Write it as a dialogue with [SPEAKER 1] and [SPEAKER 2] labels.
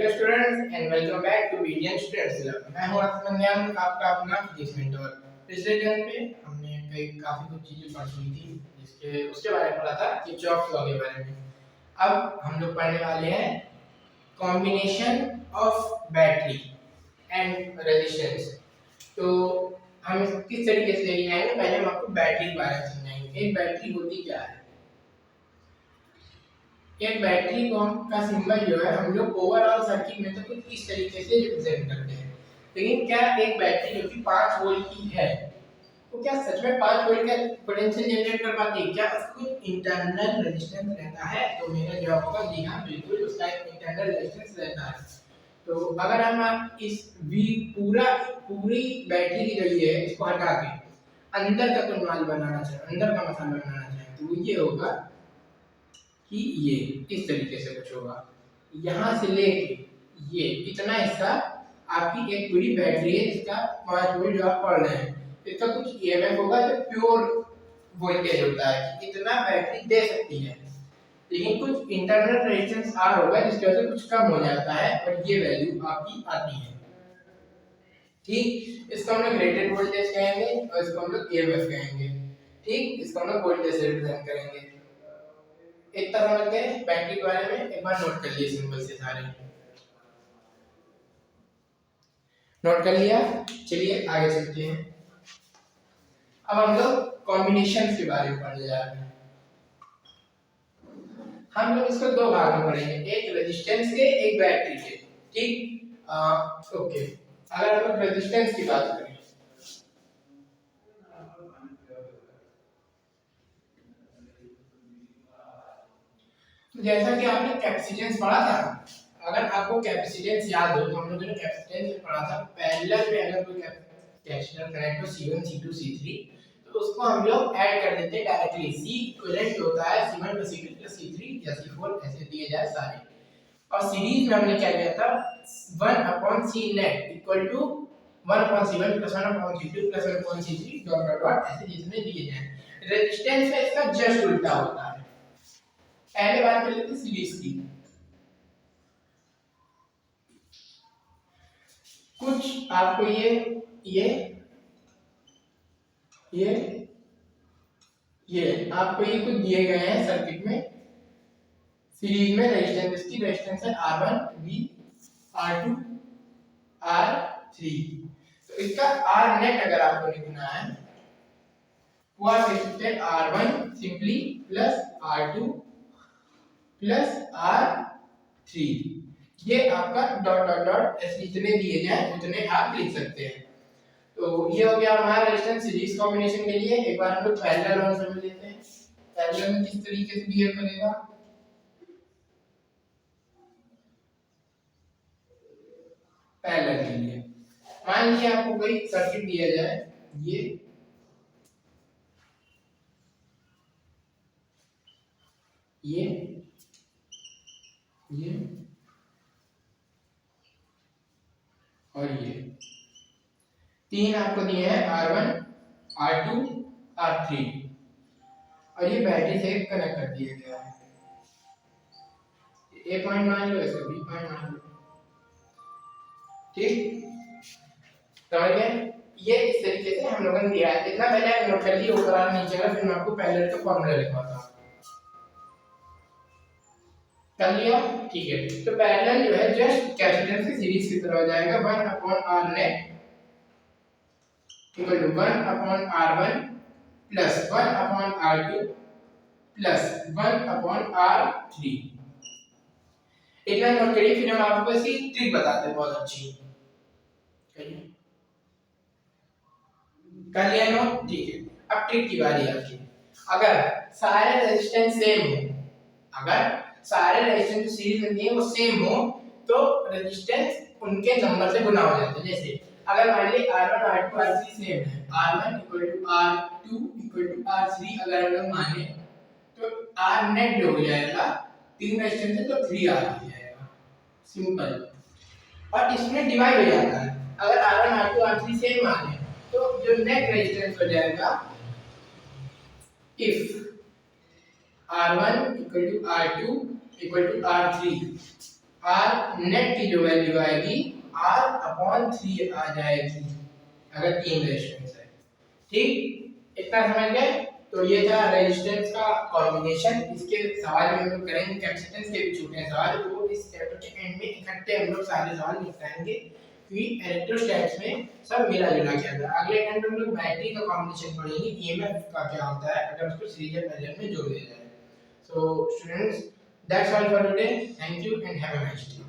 [SPEAKER 1] Hello students and welcome back to medium students club. मैं हूं आत्मज्ञान, आपका अपना फिजिक्स मेंटर। पिछले टर्म पे हमने काफी कुछ चीजें पढ़ ली थी, जिसके उसके बारे में पढ़ा था किरचॉफ लॉ के बारे में। अब हम लोग पढ़ने वाले हैं combination of battery and resistance. तो हम किस तरीके से लेके आएंगे, पहले हम आपको बैटरी के बारे में समझाएंगे। एक बैटरी होती क्या है। एक बैटरी का सिंबल जो है हम लोग ओवरऑल सर्किट में तो कुछ इस तरीके से रिप्रेजेंट करते हैं, लेकिन क्या एक बैटरी जो कि 5 वोल्ट की है वो क्या सच में 5 वोल्ट का पोटेंशियल जनरेट कर पाती है? क्या उसका कुछ इंटरनल रेजिस्टेंस रहता है? तो मेरा जवाब होगा जी हाँ, बिल्कुल उसका एक इंटरनल रेजिस्टेंस रहता है। तो अगर हम इस वी पूरी बैटरी की जो ये है इसको हटा के अंदर का कोई माल बनाना चाहे, अंदर का मसाला बनाना चाहे, तो वो ये होगा कि ये इस तरीके से कुछ होगा। यहाँ से लेके ये इतना हिस्सा आपकी एक पूरी बैटरी है जिसका 5 वोल्ट जो आप पढ़ रहे हैं, इसका कुछ ईएमएफ होगा जो प्योर वोल्टेज होता है कि इतना बैटरी दे सकती है, लेकिन कुछ इंटरनल रेजिस्टेंस आर होगा जिसकी वजह से कुछ कम हो जाता है और ये वैल्यू आपकी आती है। ठीक, इसको हम लोग रेटेड वोल्टेज कहेंगे और इसको हम लोग ईएमएफ कहेंगे। ठीक, इसको हम लोग वोल्टेज से रिप्रेजेंट करेंगे। इतना समझ गए बैटरी के बारे में? एक बार नोट कर लिए सिंबल से सारे। नोट कर लिया? चलिए आगे चलते हैं। अब हम लोग कॉम्बिनेशन के बारे में पढ़ने जा रहे हैं। हम लोग इसको दो भाग में पढ़ेंगे, एक रेजिस्टेंस के, एक बैटरी के। ठीक, ओके। अगर हम लोग रेजिस्टेंस की बात करें, तो जैसा कि आपने कैपेसिटेंस पढ़ा था, अगर आपको कैपेसिटेंस याद हो तो हम लोगों ने कैपेसिटेंस पढ़ा था पैरेलल में। अगर कोई कैपेसिटर कनेक्ट हो C1 C2 C3 तो उसको हम लोग ऐड कर देते हैं डायरेक्टली। C इक्विवेलेंट होता है C1 C2 C3 या C4 ऐसे दिए जाए सारे। और सीरीज में हमने क्या किया था 1/C net equal to 1/C1 + 1/C2 + 1/C3 dot dot dot ऐसे जितने दिए जाए। रेजिस्टेंस में इसका जस्ट उल्टा होता है। पहले बात कर लेते हैं सीरीज की। कुछ आपको ये आपको ये कुछ दिए गए हैं सर्किट में। सीरीज में रेजिस्टेंस की रेजिस्टेंस है R1 V R2 R3। तो इसका R नेट अगर आपको लिखना है वो आप लिख सकते हैं R1 simply plus R2 plus R3। ये आपका डॉट डॉट डॉट ऐसे जितने दिए जाए उतने आप लिख सकते हैं। तो ये हो गया हमारा रेजिस्टेंस सीरीज कॉम्बिनेशन के लिए। एक बार हम लोग पैरेलल वाला समझ लेते हैं। पैरेलल में किस तरीके से बिहेव करेगा। पैरेलल के लिए मान लीजिए आपको कोई सर्किट दिया जाए, ये और ये तीन आपको दिए हैं R1 R2 R3 और ये बैटरी से कनेक्ट कर दिया गया है। ए पॉइंट मान लो, इसको बी पॉइंट मान लो। ठीक, समझ गए? ये इस तरीके से हम लोगों ने दिया है। इतना पहले आप नोट कर लिए, ऊपर आना नीचे आना, फिर मैं आपको पैरेलल का फॉर्मूला लिखवाता हूं। कर लिया? ठीक है। तो पैरेलल जो है जस्ट कैपेसिटेंस की सीरीज की तरह हो जाएगा। 1/R net equal to 1/R1 plus 1/R2 plus 1/R3। इतना नोट करिए, फिर हम आपको इसकी ट्रिक बताते हैं बहुत अच्छी। कर लिया नोट? ठीक है। अब ट्रिक की बारी आपकी। अगर सारे रेजिस्टेंस सेम हो, अगर सारे रेजिस्टेंस सीरीज में दिए वो सेम हो तो रेजिस्टेंस उनके नंबर से गुना हो जाते हैं। जैसे अगर मान ली R1 R2 R3 सेम है, R1 R2 R3 अगर हम लोग माने तो R नेट जो हो जाएगा तीन रेजिस्टेंस है तो 3R हो जाएगा। सिंपल। और इसमें डिवाइड हो जाता है। अगर R1 R2 R3 सेम माने तो जो नेट रेजिस्टेंस हो जाएगा if R1 = R2 = R3 are net की जो वैल्यू आएगी R/3 आ जाएगी अगर 3 रेजिस्टेंस है। ठीक, इतना समझ गए। तो ये था रेजिस्टेंस का कॉम्बिनेशन। इसके सवाल में हम लोग करेंगे कैपेसिटेंस के भी छूटे हैं सवाल, तो इस चैप्टर के एंड में इकट्ठे हम लोग सारे सवाल निपटाएंगे क्योंकि इलेक्ट्रोस्टैटिक्स में सब मिला जुला के आता है। अगले घंटे हम लोग बैटरी का कॉम्बिनेशन पढ़ेंगे, ईएमएफ का क्या होता है अगर उसको सीरियल पैरेलल में जोड़ दिया जाए। So students, that's all for today. Thank you and have a nice day.